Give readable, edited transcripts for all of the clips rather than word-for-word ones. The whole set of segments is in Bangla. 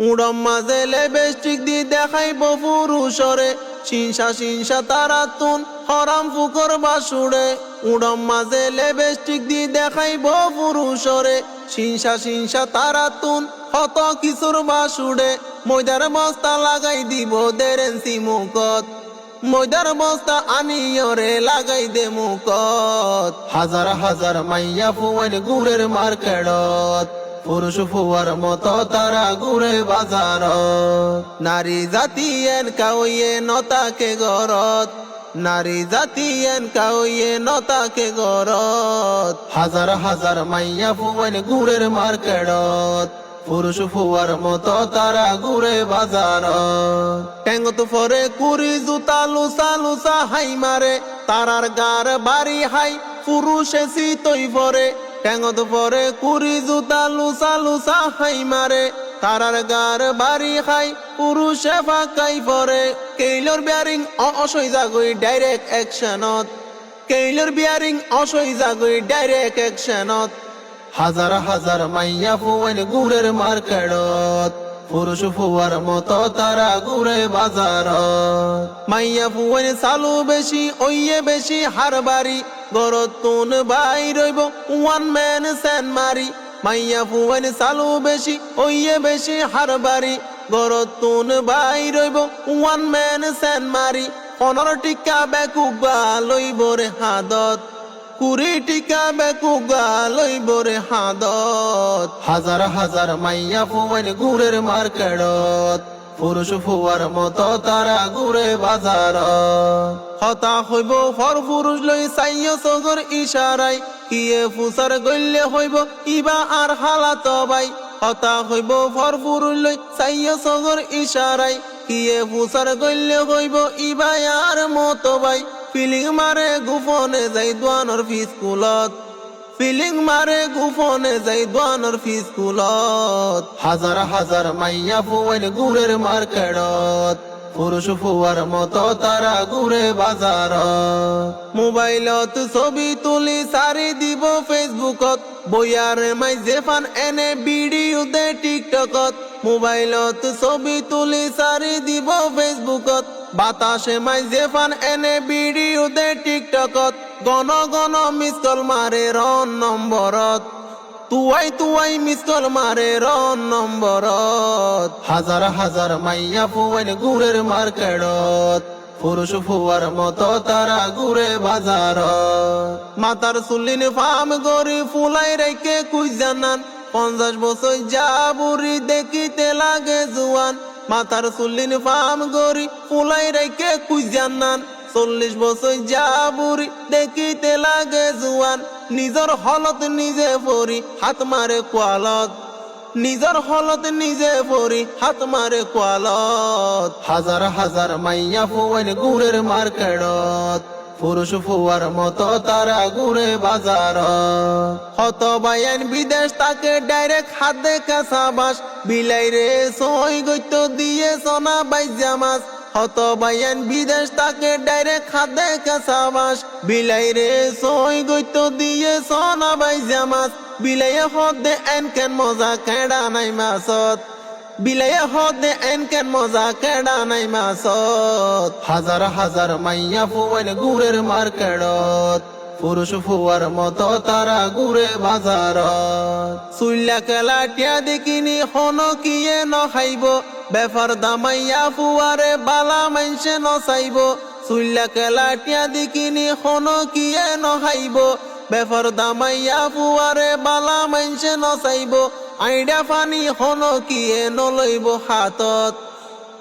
উড়ম মাঝে লেবেস্টিক দি দেখাইব পুরুষরে সিংসা সিংসা তারা তুন হরাম ফুকর বাসুড়ে উড়ম মাঝে লেবেস্টিক দি দেখাইব পুরুষরে সিংসা সিংসা তারা তুন হত কিশোর বাসুড়ে ময়দার বস্তা লাগাই দিব দেরেন্সি মুকত ময়দার বস্তা আনিয়রে লাগাই দে মুকত হাজার হাজার মাইয়া ফুয়াইন গুড়ের মার্কেটত পুরুষ ফুয়ার মতো তারা ঘুরে বাজার নারী জাতি এন কাউয়ে নতাকে গরত নারী জাতি এন কাউয়ে নতাকে গরত হাজার হাজার মাইয়া ফুয়াইন গুড়ের মার্কেটত পুরুষ ফুয়ার মতো তারা ঘুরে বাজার টেঙ্গত ফরে কুড়ি জুতা লুসা লুসা হাই মারে তারার গার বাড়ি হাই পুরুষে সিতই ফরে টেঙ্গত ফরে কুড়ি জুতা লুসা লুসা হাই মারে তারার গার বাড়ি খাই পুরুষে ফাঁকাই ফরে কেইলর বিয়ারিং অসই জাগই ডাইরেক্ট অ্যাকশনত কেইলর বিয়ারিং অসই জাগই ডাইরেক্ট অ্যাকশনত হাজার হাজার মাইয়া ফুয়াইন গুড়ের মার্কেটত পুরুষ ফুয়ার মতো তারা ঘুরে বাজার মাইয়া ফুয়াইন চালু বেশি ওইয়ে বেশি হার বাড়ি গরত তুন বাই রইব ওয়ান ম্যান সেন মারি মাইয়া ফুয়াইন চালু বেশি ওইয়ে বেশি হার বাড়ি গরত তুন বাই রইব ওয়ান ম্যান সেন মারি 15 টিকা বেকুবা লইব রে হাদত 20 টিকা বেকুবা লইব রে হাদত হাজার হাজার মাইয়া ফুয়াইন গুড়ের মার্কেটত পুরুষ ফুয়ার মতো তারা ঘুরে বাজার হতা হইব ফর পুরুষ লই চাইয় সগর ইশারাই কিয়ে ফুসার গল্লে হইব ইবা আর হালাত বাই হতা হইব ফর পুরুষ লই চাইয় সগর ইশারাই কিয়ে ফুসার গল্লে হইব ইবা আর মতো বাই ফিলিং মারে গুফনে যাই দোয়ানোর ফিসকুলত ফিলিং মারে গুফনে যাই দোয়ানোর ফিসকুলত হাজার হাজার মাইয়া ফুয়াইন গুড়ের মার্কেটত পুরুষ ফুয়ার মতো তারা ঘুরে বাজার মোবাইলত ছবি তুলি সারি দিব ফেসবুকত বইয়ারে মাই জেফান এনে ভিডিও দে টিকটকত মোবাইলত ছবি তুলি সারি দিব ফেসবুকত বাতাসে মাই জেফান এনে ভিডিও দে টিকটকত গণ গণ মিস কল মারে রন নম্বরত তুয়াই তুয়াই মিস কল মারে রন নম্বরত হাজার হাজার মাইয়া ফুয়াইন গুড়ের মার্কেটত পুরুষ ফুয়ার মতো তারা ঘুরে বাজার মাতার চুলিন ফাম গরি ফুলাই রেখে কুই জানান 50 বছর যা বুড়ি দেখিতে লাগে জুয়ান মাতার চুলিন ফাম গরি ফুলাই রেখে কুই জানান 40 বছর যা বুড়ি দেখিতে লাগে জুয়ান নিজর হলত নিজে পরি হাত মারে কোয়ালত নিজর হলত নিজে পরি হাত মারে কোয়ালত হাজার হাজার মাইয়া ফুয়াইন গুড়ের মার্কেটত পুরুষ ফুয়ার মতো তারা ঘুরে বাজার হত বাইন বিদেশ তাকে ডাইরেক্ট হাত দেখা সাবাস বিলাই রে সই গইত দিয়ে সোনা বাইজা মাছ হত বাইন বিদেশ তাকে ডাইরেক্ট হাত দেখা সাবাস বিলাই রে সই গইত দিয়ে সোনা বাইজা মাছ বিলাইয়ে হদে এন কেন মজা কেডা নাই মাছত বিলাইয়ে হদে এন কেন মজা কেডা নাই মাছত হাজার হাজার মাইয়া ফুয়াইন গুড়ের মার্কেটত পুরুষ ফুয়ার মতো তারা ঘুরে বাজার চুল্লা কেলা টিয়া দেখিনি হন কিয়ে নখাইব বেফার দামাইয়া ফুয়ারে বালা মাইনসে নচাইব চুল্লা কেলা টিয়া দেখিনি হন কিয়ে নখাইব বেফার দামাইয়া ফুয়ারে বালা মাইনসে নচাইব আইডা পানি হন কিয়ে নলইব হাতত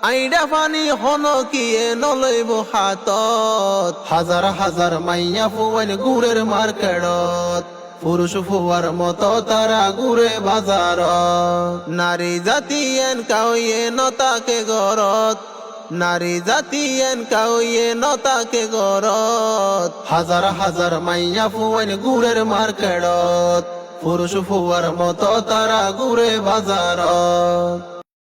আইডা পানি হন কিয়ে নলইব হাতত হাজার হাজার মাইয়া ফুয়াইন গুড়ের মার্কেটত পুরুষ ফুয়ার মতো তারা ঘুরে বাজার নারী জাতি এন কাউয়ে নতাকে গরত নারী জাতি এন কাউয়ে নতাকে গরত হাজার হাজার মাইয়া ফুয়াইন গুড়ের মার্কেটত পুরুষ ফুয়ার মতো তারা ঘুরে বাজার